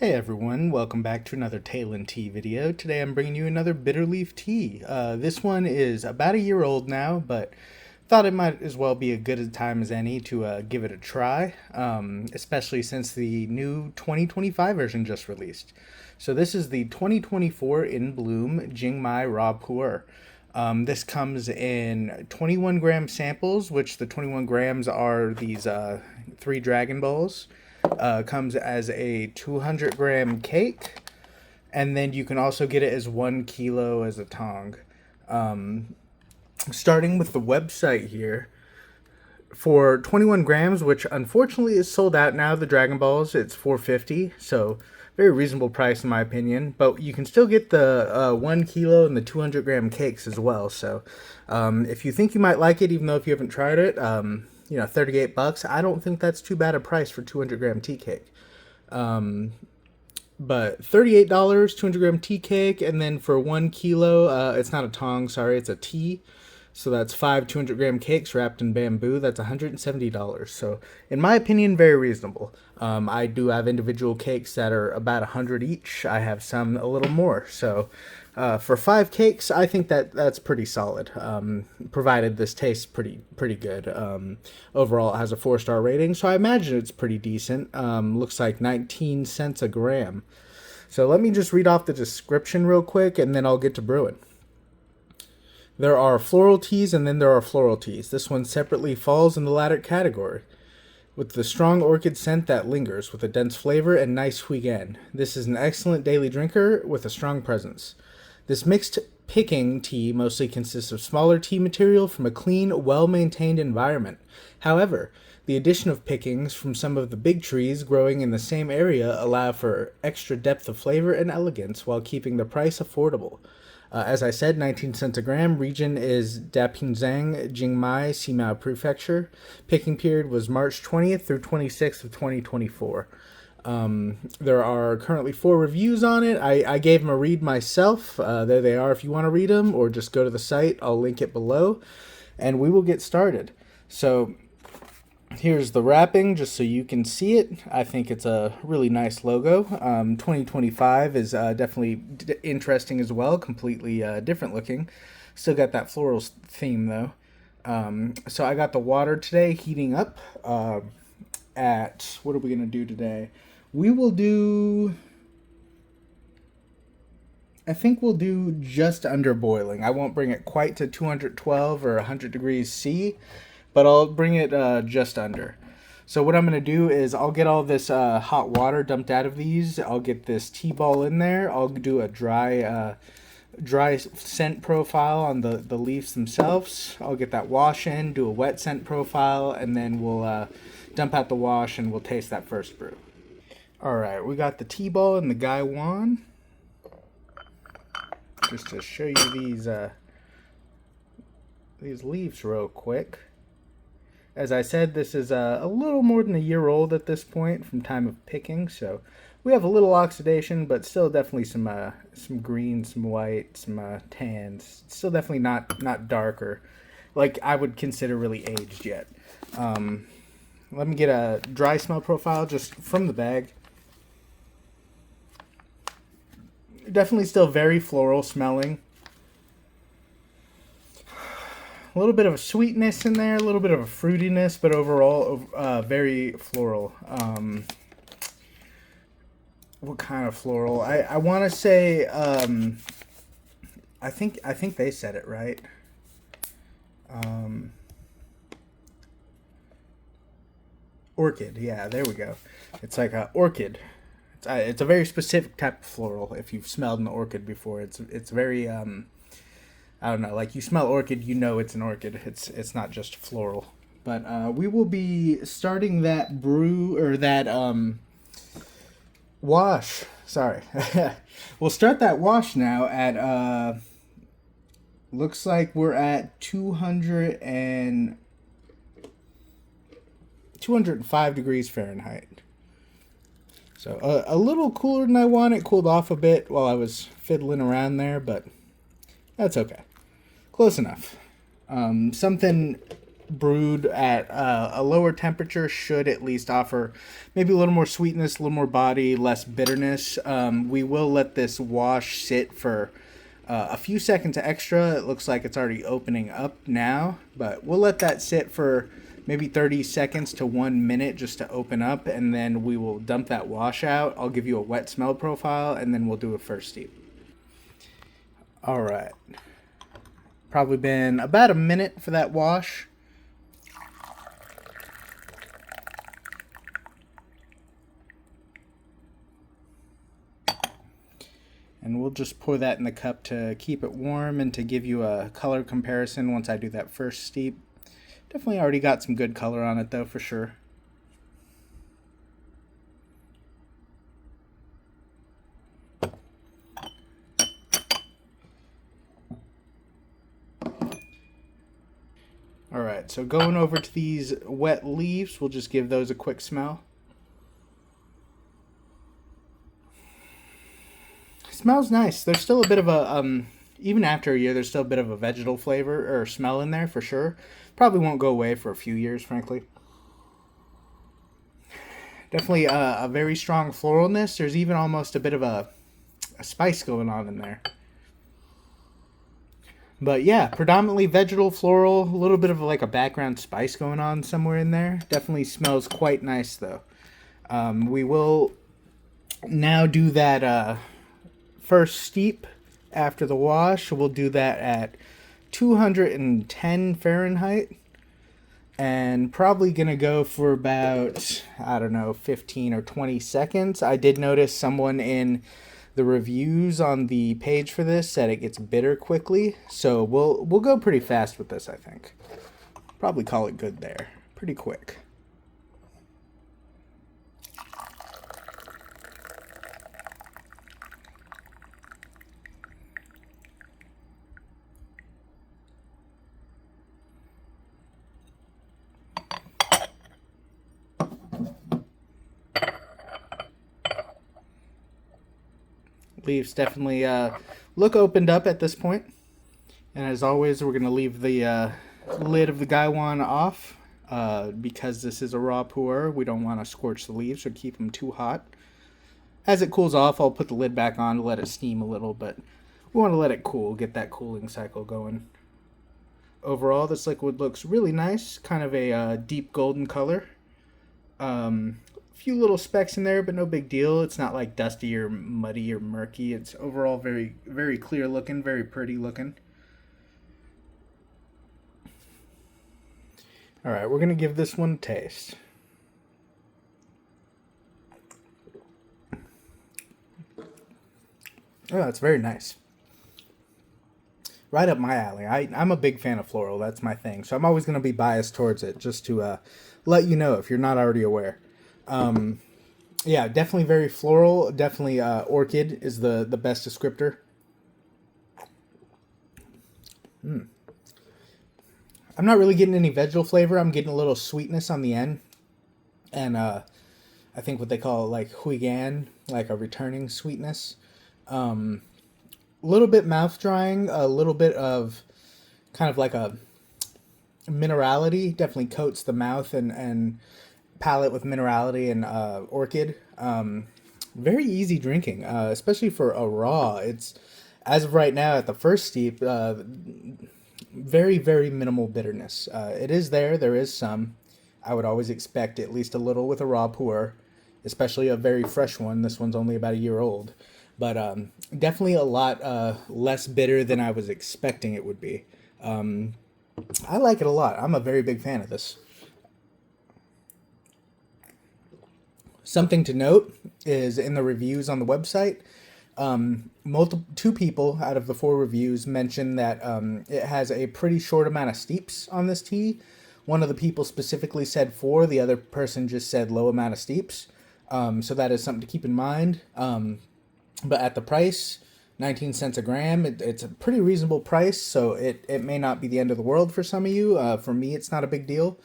Hey everyone, welcome back to another Talon Tea video. Today I'm bringing you another Bitterleaf tea. This one is about a year old now, but thought it might as well be a good a time as any to give it a try, especially since the new 2025 version just released. So this is the 2024 In Bloom Jingmai Raw Puer. This comes in 21 gram samples, which the 21 grams are these three Dragon Balls. Comes as a 200-gram cake, and then you can also get it as 1 kilo as a tong. Starting with the website here, for 21 grams, which unfortunately is sold out now, the Dragon Balls, it's $4.50, so very reasonable price in my opinion. But you can still get the 1 kilo and the 200-gram cakes as well. So if you think you might like it, even though if you haven't tried it, 38 bucks. I don't think that's too bad a price for 200-gram tea cake. But $38, 200-gram tea cake, and then for 1 kilo, it's not a tong, sorry, it's a tea. So that's 5 200-gram cakes wrapped in bamboo. That's $170. So, in my opinion, very reasonable. I do have individual cakes that are about 100 each. I have some a little more. So, for 5 cakes, I think that's pretty solid. Provided this tastes pretty good. Overall, it has a 4-star rating, so I imagine it's pretty decent. Looks like 19 cents a gram. So let me just read off the description real quick, and then I'll get to brewing. There are floral teas and then there are floral teas. This one separately falls in the latter category, with the strong orchid scent that lingers, with a dense flavor and nice huigen. This is an excellent daily drinker with a strong presence. This mixed picking tea mostly consists of smaller tea material from a clean, well-maintained environment. However, the addition of pickings from some of the big trees growing in the same area allow for extra depth of flavor and elegance while keeping the price affordable. As I said, 19 cents a gram. Region is Dapingzhang, Jingmai, Simao Prefecture. Picking period was March 20th through 26th of 2024. There are currently 4 reviews on it. I gave them a read myself. There they are if you want to read them, or just go to the site. I'll link it below. And we will get started. So here's the wrapping, just so you can see it. I think it's a really nice logo. 2025 is definitely interesting as well, completely different looking. Still got that floral theme though. So I got the water today heating up at, what are we going to do today? We will do, I think we'll do just under boiling. I won't bring it quite to 212 or 100 degrees C, but I'll bring it just under. So what I'm going to do is I'll get all this hot water dumped out of these. I'll get this tea ball in there. I'll do a dry scent profile on the leaves themselves. I'll get that wash in, do a wet scent profile, and then we'll dump out the wash and we'll taste that first brew. Alright, we got the tea ball and the gaiwan. Just to show you these leaves real quick. As I said, this is a little more than a year old at this point from time of picking, so we have a little oxidation, but still definitely some green, some white, some tans. Still definitely not darker, like I would consider really aged yet. Let me get a dry smell profile just from the bag. Definitely still very floral smelling. A little bit of a sweetness in there, a little bit of a fruitiness, but overall very floral. What kind of floral? I want to say I think they said it right. Orchid, yeah, there we go. It's like a orchid. It's a very specific type of floral. If you've smelled an orchid before, it's very I don't know, like you smell orchid, you know it's an orchid. It's not just floral. But we will be starting that brew, or that wash. Sorry. We'll start that wash now at looks like we're at 205 degrees Fahrenheit. So a little cooler than I want. It cooled off a bit while I was fiddling around there, but that's okay. Close enough. Something brewed at a lower temperature should at least offer maybe a little more sweetness, a little more body, less bitterness. We will let this wash sit for a few seconds extra. It looks like it's already opening up now, but we'll let that sit for maybe 30 seconds to 1 minute just to open up, and then we will dump that wash out. I'll give you a wet smell profile, and then we'll do a first steep. All right. Probably been about a minute for that wash. And we'll just pour that in the cup to keep it warm and to give you a color comparison once I do that first steep. Definitely already got some good color on it though, for sure. Alright, so going over to these wet leaves, we'll just give those a quick smell. Smells nice. There's still a bit of a, even after a year, there's still a bit of a vegetal flavor or smell in there for sure. Probably won't go away for a few years, frankly. Definitely a very strong floralness. There's even almost a bit of a spice going on in there. But yeah, predominantly vegetal, floral, a little bit of like a background spice going on somewhere in there. Definitely smells quite nice though. We will now do that first steep after the wash. We'll do that at 210 Fahrenheit. And probably going to go for about, I don't know, 15 or 20 seconds. I did notice someone in the reviews on the page for this said it gets bitter quickly. So we'll go pretty fast with this, I think. Probably call it good there. Pretty quick. Leaves definitely look opened up at this point. And as always, we're going to leave the lid of the gaiwan off because this is a raw pu'er. We don't want to scorch the leaves or keep them too hot. As it cools off, I'll put the lid back on to let it steam a little, but we want to let it cool, get that cooling cycle going. Overall, this liquid looks really nice, kind of a deep golden color. Few little specks in there, but no big deal. It's not like dusty or muddy or murky. It's overall very, very clear looking, very pretty looking. All right, we're going to give this one a taste. Oh, it's very nice. Right up my alley. I'm a big fan of floral. That's my thing. So I'm always going to be biased towards it, just to let you know if you're not already aware. Yeah, definitely very floral. Definitely orchid is the best descriptor. I'm not really getting any vegetal flavor. I'm getting a little sweetness on the end. And I think what they call like huigan, like a returning sweetness. A little bit mouth drying, a little bit of kind of like a minerality. Definitely coats the mouth and palate with minerality and orchid. Very easy drinking, especially for a raw. It's, as of right now at the first steep, very, very minimal bitterness. It is there is some. I would always expect at least a little with a raw pu'er, especially a very fresh one. This one's only about a year old. But definitely a lot less bitter than I was expecting it would be. I like it a lot. I'm a very big fan of this. Something to note is in the reviews on the website, two people out of the 4 reviews mentioned that it has a pretty short amount of steeps on this tea. One of the people specifically said 4, the other person just said low amount of steeps. So that is something to keep in mind. But at the price, 19 cents a gram, it's a pretty reasonable price, so it may not be the end of the world for some of you. For me, it's not a big deal.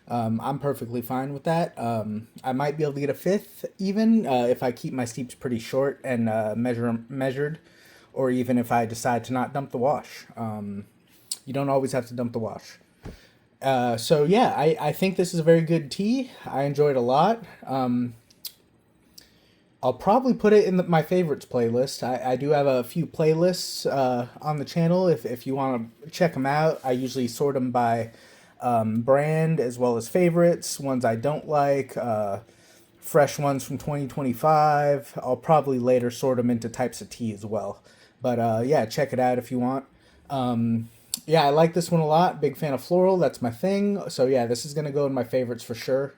I'm perfectly fine with that. I might be able to get a 5th even if I keep my steeps pretty short and measured, or even if I decide to not dump the wash. You don't always have to dump the wash. So yeah, I think this is a very good tea. I enjoyed a lot. I'll probably put it in my favorites playlist. I do have a few playlists on the channel if you want to check them out. I usually sort them by brand as well as favorites, ones I don't like, fresh ones from 2025. I'll probably later sort them into types of tea as well. But yeah, check it out if you want. Yeah, I like this one a lot. Big fan of floral. That's my thing. So yeah, this is gonna go in my favorites for sure.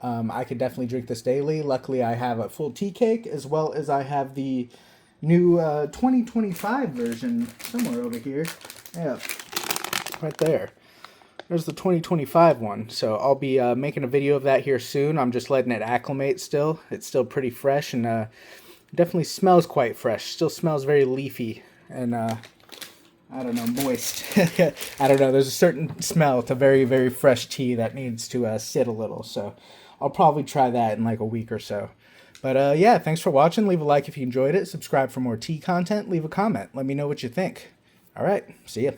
I could definitely drink this daily. Luckily, I have a full tea cake as well as I have the new 2025 version somewhere over here. Yeah, right there. There's the 2025 one. So I'll be making a video of that here soon. I'm just letting it acclimate still. It's still pretty fresh and definitely smells quite fresh. Still smells very leafy and I don't know, moist. I don't know. There's a certain smell to very, very fresh tea that needs to sit a little. So I'll probably try that in like a week or so. But yeah, thanks for watching. Leave a like if you enjoyed it. Subscribe for more tea content. Leave a comment. Let me know what you think. All right. See ya.